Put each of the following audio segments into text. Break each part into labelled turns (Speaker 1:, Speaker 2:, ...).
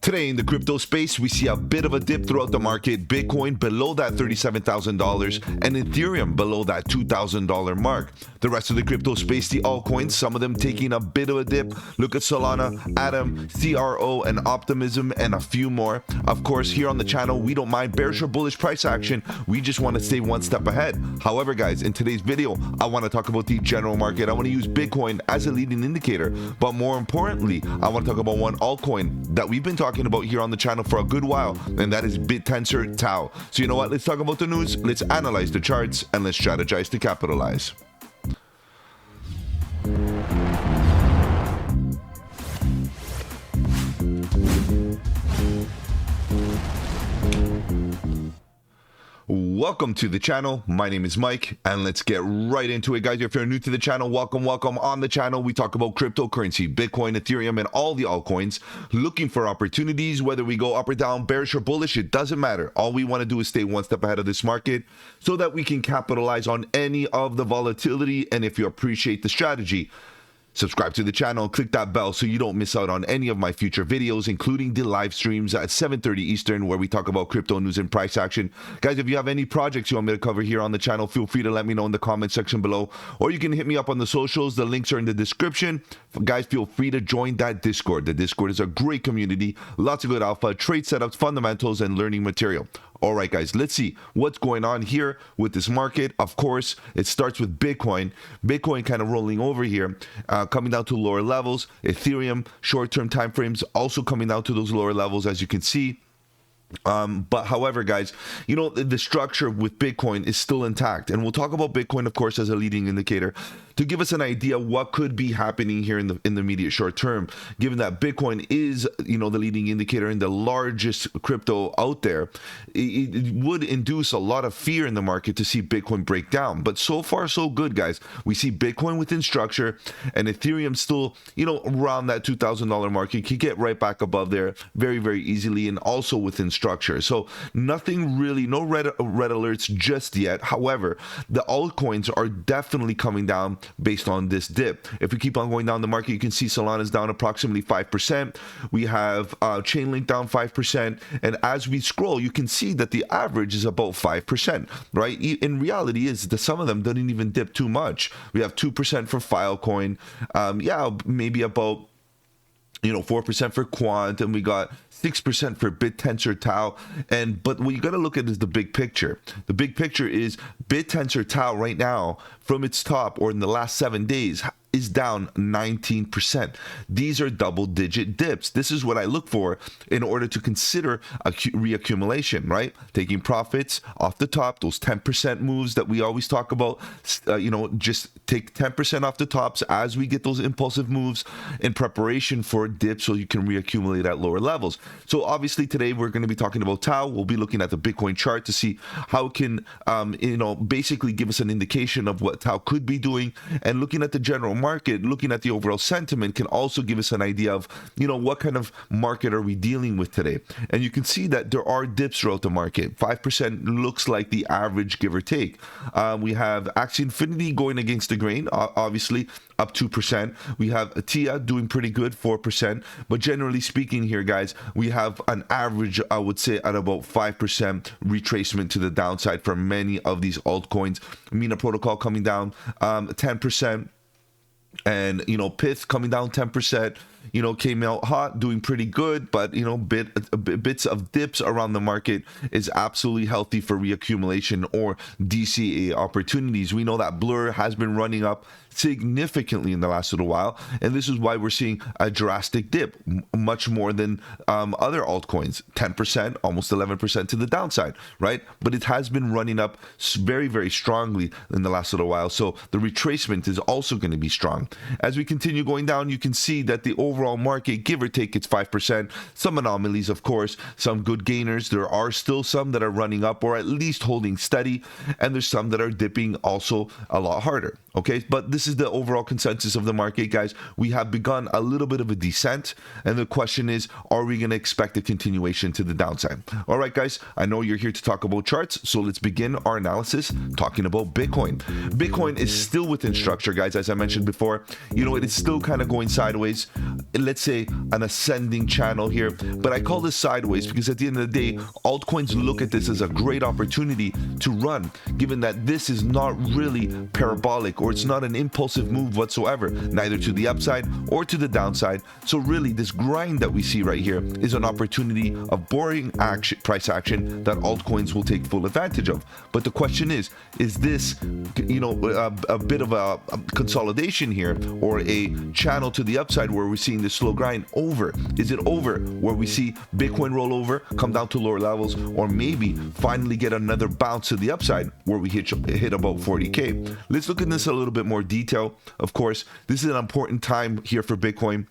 Speaker 1: Today in the crypto space, we see a bit of a dip throughout the market. Bitcoin below that $37,000 and Ethereum below that $2,000 mark. The rest of the crypto space, the altcoins, some of them taking a bit of a dip. Look at Solana, Atom, CRO, and Optimism, and a few more. Of course, here on the channel, we don't mind bearish or bullish price action. We just want to stay one step ahead. However, guys, in today's video, I want to talk about the general market. I want to use Bitcoin as a leading indicator. But more importantly, I want to talk about one altcoin that we've been talking about here on the channel for a good while, and that is Bittensor TAO. So you know what? Let's talk about the news, let's analyze the charts, and let's strategize to capitalize. Welcome to the channel. My name is Mike, and let's get right into it, guys. If you're new to the channel, welcome. On the channel, we talk about cryptocurrency, Bitcoin, Ethereum, and all the altcoins, looking for opportunities. Whether we go up or down, bearish or bullish, it doesn't matter. All we want to do is stay one step ahead of this market so that we can capitalize on any of the volatility. And if you appreciate the strategy, subscribe to the channel, click that bell so you don't miss out on any of my future videos, including the live streams at 7:30 Eastern, where we talk about crypto news and price action. Guys, if you have any projects you want me to cover here on the channel, feel free to let me know in the comment section below, or you can hit me up on the socials. The links are in the description. Guys, feel free to join that Discord. The Discord is a great community, lots of good alpha, trade setups, fundamentals, and learning material. All right, guys, let's see what's going on here with this market. Of course, it starts with Bitcoin. Bitcoin kind of rolling over here, coming down to lower levels. Ethereum, short-term time frames, also coming down to those lower levels, as you can see. But however, guys, you know, the structure with Bitcoin is still intact, and we'll talk about Bitcoin, of course, as a leading indicator to give us an idea what could be happening here in the immediate short term, given that Bitcoin is, you know, the leading indicator and the largest crypto out there. It would induce a lot of fear in the market to see Bitcoin break down, but so far so good, guys. We see Bitcoin within structure, and Ethereum still, you know, around that $2,000 mark. You can get right back above there very easily, and also within structure. So nothing really, no red alerts just yet. However, the altcoins are definitely coming down based on this dip. If we keep on going down the market, you can see Solana is down approximately 5%. We have Chainlink down 5%, and as we scroll, you can see that the average is about 5%, right? In reality, is that some of them didn't even dip too much. We have 2% for Filecoin, yeah, maybe about, you know, 4% for Quant, and we got 6% for Bittensor TAO. But what you got to look at is the big picture. The big picture is Bittensor TAO right now, from its top, or in the last 7 days, is down 19%. These are double-digit dips. This is what I look for in order to consider a reaccumulation, right? Taking profits off the top, those 10% moves that we always talk about, you know, just take 10% off the tops as we get those impulsive moves in preparation for dips so you can reaccumulate at lower levels. So obviously today we're going to be talking about TAO. We'll be looking at the Bitcoin chart to see how it can, you know, basically give us an indication of what TAO could be doing, and looking at the general market, looking at the overall sentiment can also give us an idea of, you know, what kind of market are we dealing with today. And you can see that there are dips throughout the market. 5% looks like the average, give or take. We have Axie Infinity going against the grain, obviously up 2%. We have TIA doing pretty good, 4%. But generally speaking here, guys, we have an average, I would say, at about 5% retracement to the downside for many of these altcoins. Mina Protocol coming down 10%. And, you know, Pith coming down 10%, you know, came out hot, doing pretty good, but, you know, bits of dips around the market is absolutely healthy for reaccumulation or DCA opportunities. We know that Blur has been running up significantly in the last little while, and this is why we're seeing a drastic dip, much more than other altcoins. 10%, almost 11% to the downside, right? But it has been running up very strongly in the last little while, so the retracement is also going to be strong. As we continue going down, you can see that the overall market, give or take, it's 5%. Some anomalies, of course, some good gainers. There are still some that are running up or at least holding steady, and there's some that are dipping also a lot harder. Okay, but this is the overall consensus of the market, guys. We have begun a little bit of a descent, and the question is, are we going to expect a continuation to the downside? All right, guys, I know you're here to talk about charts, so let's begin our analysis talking about Bitcoin. Bitcoin is still within structure, guys. As I mentioned before, you know, it is still kind of going sideways. let's say, an ascending channel here, but I call this sideways because at the end of the day, altcoins look at this as a great opportunity to run, given that this is not really parabolic, or it's not an impulsive move whatsoever, neither to the upside or to the downside. So really, this grind that we see right here is an opportunity of boring action, price action, that altcoins will take full advantage of. But the question is this, you know, a bit of a consolidation here, or a channel to the upside where we're seeing this slow grind over? Is it over where we see Bitcoin roll over, come down to lower levels, or maybe finally get another bounce to the upside where we hit about 40K? Let's look at this a little bit more detail. Of course, this is an important time here for Bitcoin,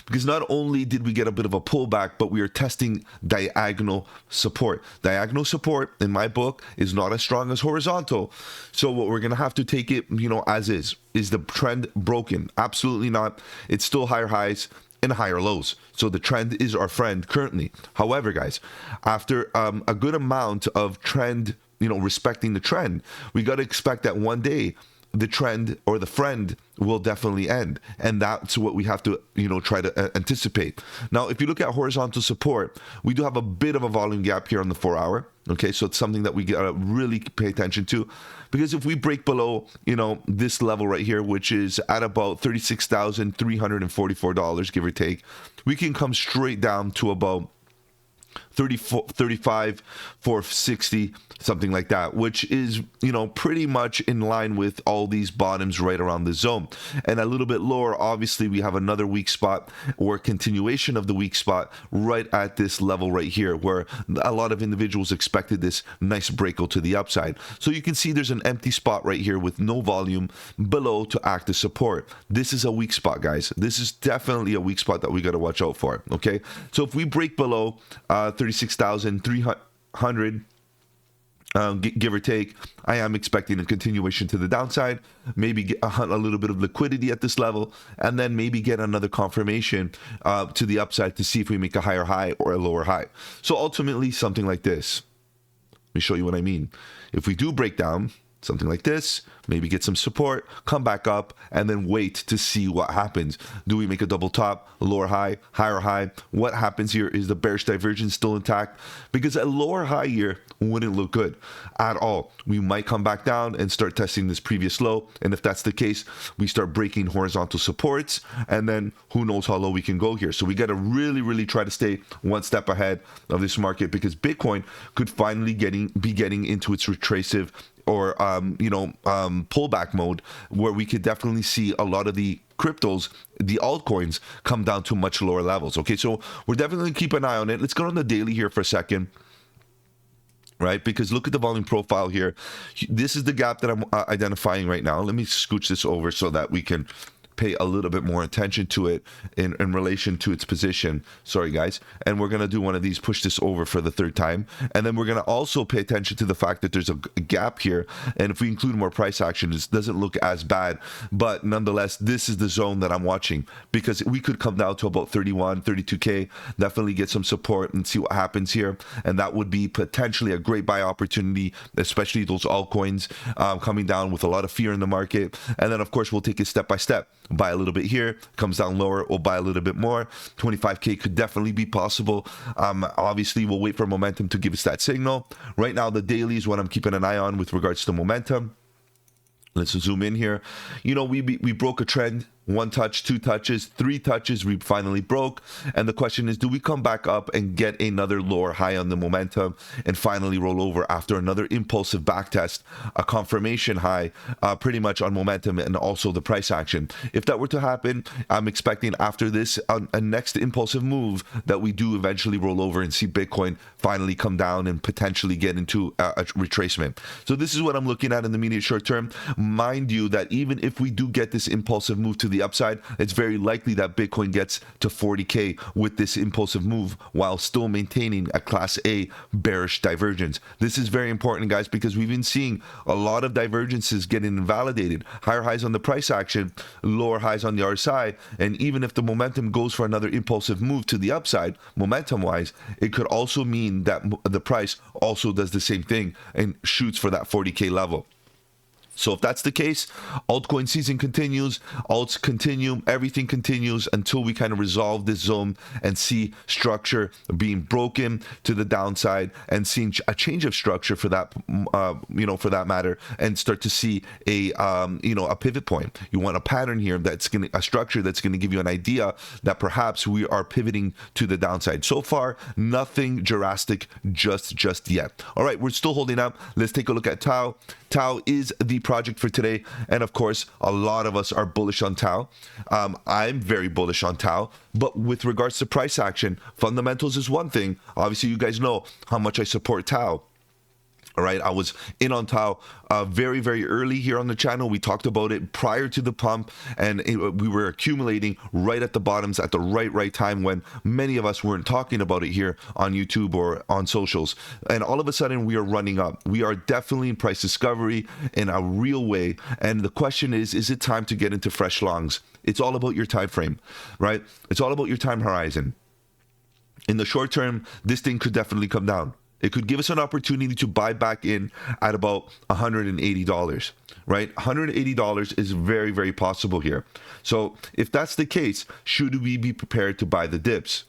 Speaker 1: because not only did we get a bit of a pullback, but we are testing diagonal support. Diagonal support, in my book, is not as strong as horizontal. So what we're going to have to take it, you know, as is. Is the trend broken? Absolutely not. It's still higher highs and higher lows. So the trend is our friend currently. However, guys, after a good amount of trend, you know, respecting the trend, we got to expect that one day the trend or the friend will definitely end, and that's what we have to, you know, try to anticipate. Now, if you look at horizontal support, we do have a bit of a volume gap here on the 4-hour. Okay, so it's something that we gotta really pay attention to, because if we break below, you know, this level right here, which is at about $36,344, give or take, we can come straight down to about 35, 460, something like that, which is, you know, pretty much in line with all these bottoms right around the zone. And a little bit lower, obviously, we have another weak spot, or continuation of the weak spot right at this level right here, where a lot of individuals expected this nice breakout to the upside. So you can see there's an empty spot right here with no volume below to act as support. This is a weak spot, guys. This is definitely a weak spot that we got to watch out for. Okay, so if we break below 36,300, give or take, I am expecting a continuation to the downside, maybe get a little bit of liquidity at this level, and then maybe get another confirmation to the upside to see if we make a higher high or a lower high. So ultimately, something like this. Let me show you what I mean. If we do break down, something like this, maybe get some support, come back up, and then wait to see what happens. Do we make a double top, lower high, higher high? What happens here? Is the bearish divergence still intact? Because a lower high here wouldn't look good at all. We might come back down and start testing this previous low, and if that's the case, we start breaking horizontal supports, and then who knows how low we can go here. So we got to really try to stay one step ahead of this market, because Bitcoin could finally be getting into its retractive or pullback mode, where we could definitely see a lot of the cryptos, the altcoins, come down to much lower levels. Okay, so we're definitely keep an eye on it. Let's go on the daily here for a second, right? Because look at the volume profile here. This is the gap that I'm identifying right now. Let me scooch this over so that we can pay a little bit more attention to it in relation to its position. Sorry, guys. And we're going to do one of these, push this over for the third time. And then we're going to also pay attention to the fact that there's a gap here. And if we include more price action, it doesn't look as bad. But nonetheless, this is the zone that I'm watching, because we could come down to about 31, 32K, definitely get some support and see what happens here. And that would be potentially a great buy opportunity, especially those altcoins coming down with a lot of fear in the market. And then, of course, we'll take it step by step. Buy a little bit here, comes down lower, we'll buy a little bit more. 25K could definitely be possible. Obviously, we'll wait for momentum to give us that signal. Right now, the daily is what I'm keeping an eye on with regards to momentum. Let's zoom in here. You know, we broke a trend. 1 touch, 2 touches, 3 touches, we finally broke. And the question is, do we come back up and get another lower high on the momentum and finally roll over after another impulsive backtest, a confirmation high, pretty much on momentum and also the price action? If that were to happen, I'm expecting after this a next impulsive move that we do eventually roll over and see Bitcoin finally come down and potentially get into a retracement. So this is what I'm looking at in the immediate short term. Mind you that even if we do get this impulsive move to the upside, it's very likely that Bitcoin gets to 40K with this impulsive move while still maintaining a class A bearish divergence. This is very important, guys, because we've been seeing a lot of divergences getting invalidated. Higher highs on the price action, lower highs on the RSI, and even if the momentum goes for another impulsive move to the upside, momentum wise, it could also mean that the price also does the same thing and shoots for that 40K level. So if that's the case, altcoin season continues, alts continue, everything continues until we kind of resolve this zone and see structure being broken to the downside and seeing a change of structure for that, for that matter, and start to see a, a pivot point. You want a pattern here a structure that's going to give you an idea that perhaps we are pivoting to the downside. So far, nothing drastic just yet. All right, we're still holding up. Let's take a look at TAO. TAO is the project for today, and of course a lot of us are bullish on TAO. I'm very bullish on TAO, but with regards to price action, fundamentals is one thing. Obviously you guys know how much I support TAO. All right, I was in on TAO very early here on the channel. We talked about it prior to the pump, and we were accumulating right at the bottoms at the right time when many of us weren't talking about it here on YouTube or on socials. And all of a sudden, we are running up. We are definitely in price discovery in a real way. And the question is it time to get into fresh longs? It's all about your time frame, right? It's all about your time horizon. In the short term, this thing could definitely come down. It could give us an opportunity to buy back in at about $180, right? $180 is very possible here. So if that's the case, should we be prepared to buy the dips?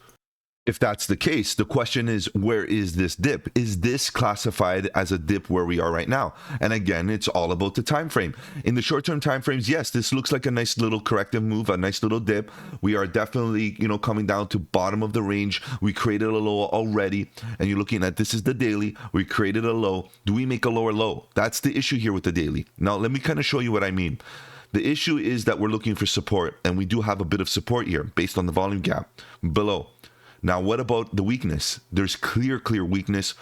Speaker 1: If that's the case, the question is, where is this dip? Is this classified as a dip where we are right now? And again, it's all about the time frame. In the short-term time frames, yes, this looks like a nice little corrective move, a nice little dip. We are definitely, coming down to bottom of the range. We created a low already, and you're looking at this is the daily. We created a low. Do we make a lower low? That's the issue here with the daily. Now, let me kind of show you what I mean. The issue is that we're looking for support, and we do have a bit of support here based on the volume gap below. Now, what about the weakness? There's clear weakness,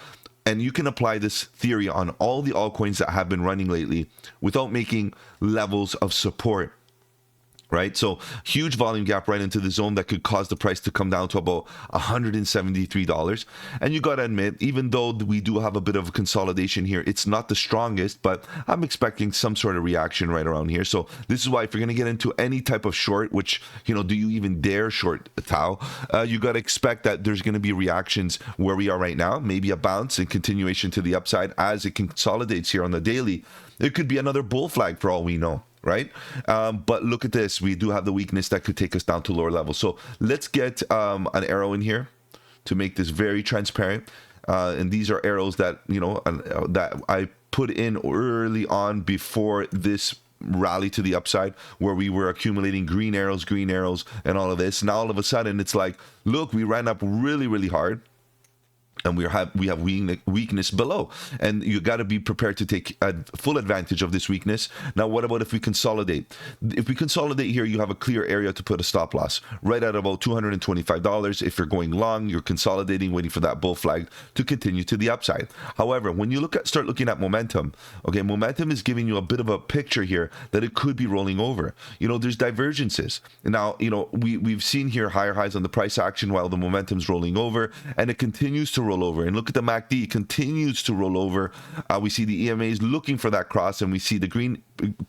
Speaker 1: and you can apply this theory on all the altcoins that have been running lately without making levels of support. Right? So huge volume gap right into the zone that could cause the price to come down to about $173. And you got to admit, even though we do have a bit of a consolidation here, it's not the strongest, but I'm expecting some sort of reaction right around here. So this is why if you're going to get into any type of short, which, do you even dare short TAO? You got to expect that there's going to be reactions where we are right now, maybe a bounce and continuation to the upside as it consolidates here on the daily. It could be another bull flag for all we know. Right? But look at this. We do have the weakness that could take us down to lower levels. So let's get an arrow in here to make this very transparent. And these are arrows that, that I put in early on before this rally to the upside where we were accumulating green arrows and all of this. Now all of a sudden it's like, look, we ran up really hard. And we have weakness below, and you got to be prepared to take full advantage of this weakness. Now, what about if we consolidate? If we consolidate here, you have a clear area to put a stop loss right at about $225. If you're going long, you're consolidating, waiting for that bull flag to continue to the upside. However, when you start looking at momentum, okay, momentum is giving you a bit of a picture here that it could be rolling over. There's divergences. Now, we've seen here higher highs on the price action while the momentum's rolling over, and it continues to roll over. And look at the MACD, continues to roll over. We see the EMAs looking for that cross, and we see the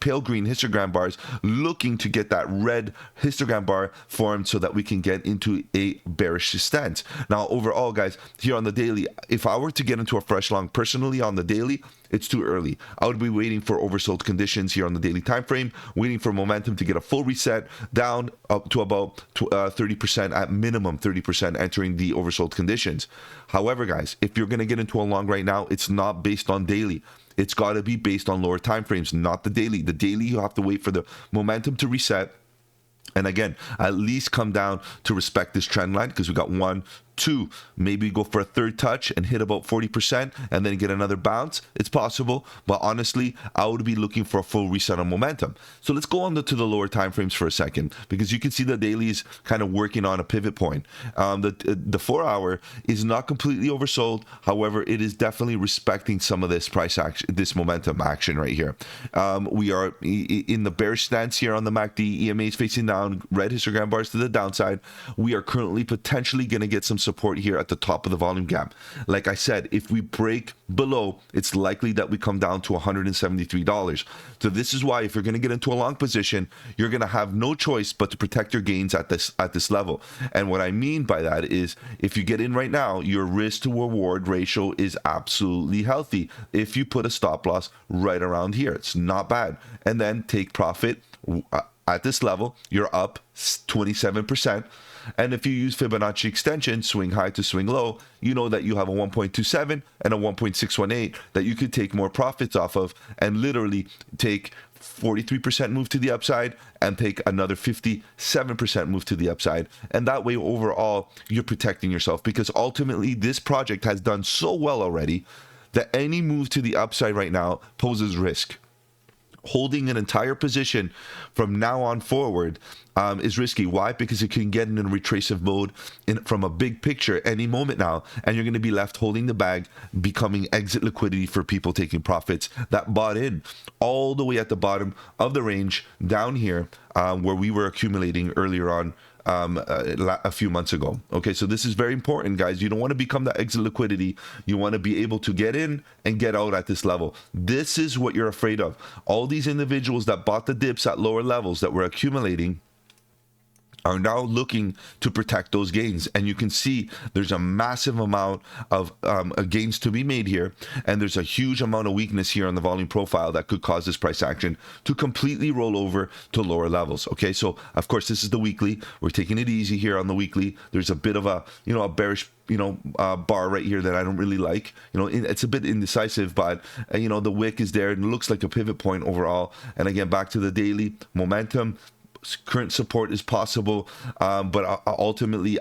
Speaker 1: pale green histogram bars looking to get that red histogram bar formed so that we can get into a bearish stance. Now, overall, guys, here on the daily, if I were to get into a fresh long personally on the daily, it's too early. I would be waiting for oversold conditions here on the daily time frame, waiting for momentum to get a full reset down up to about 30%, at minimum 30%, entering the oversold conditions. However, guys, if you're going to get into a long right now, it's not based on daily. It's got to be based on lower time frames, not the daily. The daily, you have to wait for the momentum to reset. And again, at least come down to respect this trend line, because we got 1, 2, maybe go for a third touch and hit about 40% and then get another bounce. It's possible, but honestly, I would be looking for a full reset on momentum. So let's go on to the lower time frames for a second, because you can see the daily is kind of working on a pivot point. The 4-hour is not completely oversold. However, it is definitely respecting some of this price action, this momentum action right here. We are in the bearish stance here on the MACD. EMA is facing down, red histogram bars to the downside. We are currently potentially going to get some support here at the top of the volume gap. Like I said, if we break below, it's likely that we come down to $173. So this is why if you're going to get into a long position, you're going to have no choice but to protect your gains at this level. And what I mean by that is, if you get in right now, your risk to reward ratio is absolutely healthy. If you put a stop loss right around here, it's not bad. And then take profit at this level, you're up 27%. And if you use Fibonacci extension, swing high to swing low, you know that you have a 1.27 and a 1.618 that you could take more profits off of, and literally take 43% move to the upside and take another 57% move to the upside. And that way, overall, you're protecting yourself, because ultimately this project has done so well already that any move to the upside right now poses risk. Holding an entire position from now on forward is risky. Why? Because it can get in a retractive mode from a big picture any moment now, and you're going to be left holding the bag, becoming exit liquidity for people taking profits that bought in all the way at the bottom of the range down here, where we were accumulating earlier on a few months ago. Okay, so this is very important, guys. You don't want to become that exit liquidity. You want to be able to get in and get out at this level. This is what you're afraid of. All these individuals that bought the dips at lower levels that were accumulating are now looking to protect those gains, and you can see there's a massive amount of gains to be made here, and there's a huge amount of weakness here on the volume profile that could cause this price action to completely roll over to lower levels. Okay, so of course this is the weekly. We're taking it easy here on the weekly. There's a bit of a a bearish bar right here that I don't really like. It's a bit indecisive, but the wick is there and it looks like a pivot point overall. And again, back to the daily momentum, current support is possible, but ultimately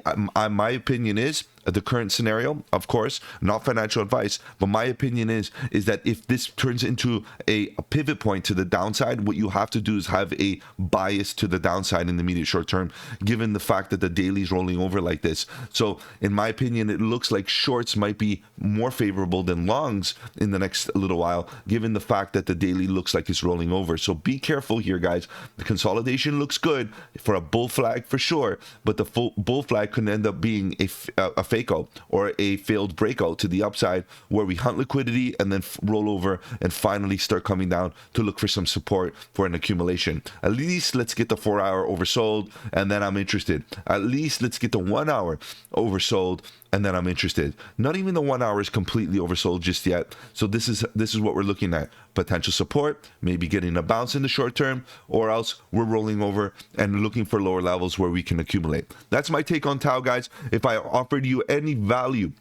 Speaker 1: my opinion is the current scenario, of course, not financial advice, but my opinion is that if this turns into a pivot point to the downside, what you have to do is have a bias to the downside in the immediate short term, given the fact that the daily is rolling over like this. So in my opinion, it looks like shorts might be more favorable than longs in the next little while, given the fact that the daily looks like it's rolling over. So be careful here, guys. The consolidation looks good for a bull flag for sure, but the full bull flag could end up being a fake out or a failed breakout to the upside, where we hunt liquidity and then roll over and finally start coming down to look for some support for an accumulation. At least let's get the 4 hour oversold, and then I'm interested. At least let's get the 1 hour oversold, and then I'm interested. Not even the 1 hour is completely oversold just yet. So this is what we're looking at. Potential support, maybe getting a bounce in the short term, or else we're rolling over and looking for lower levels where we can accumulate. That's my take on TAO, guys. If I offered you any value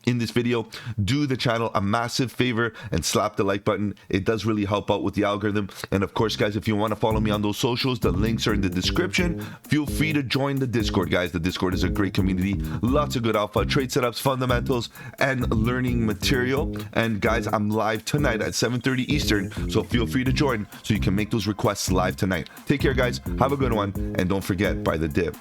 Speaker 1: in this video, do the channel a massive favor and slap the like button. It does really help out with the algorithm. And of course, guys, if you want to follow me on those socials, the links are in the description. Feel free to join the Discord, guys. The Discord is a great community, lots of good alpha, trade setups, fundamentals, and learning material. And guys, I'm live tonight at 7:30 Eastern, so feel free to join so you can make those requests live tonight. Take care, guys. Have a good one, and don't forget, buy the dip.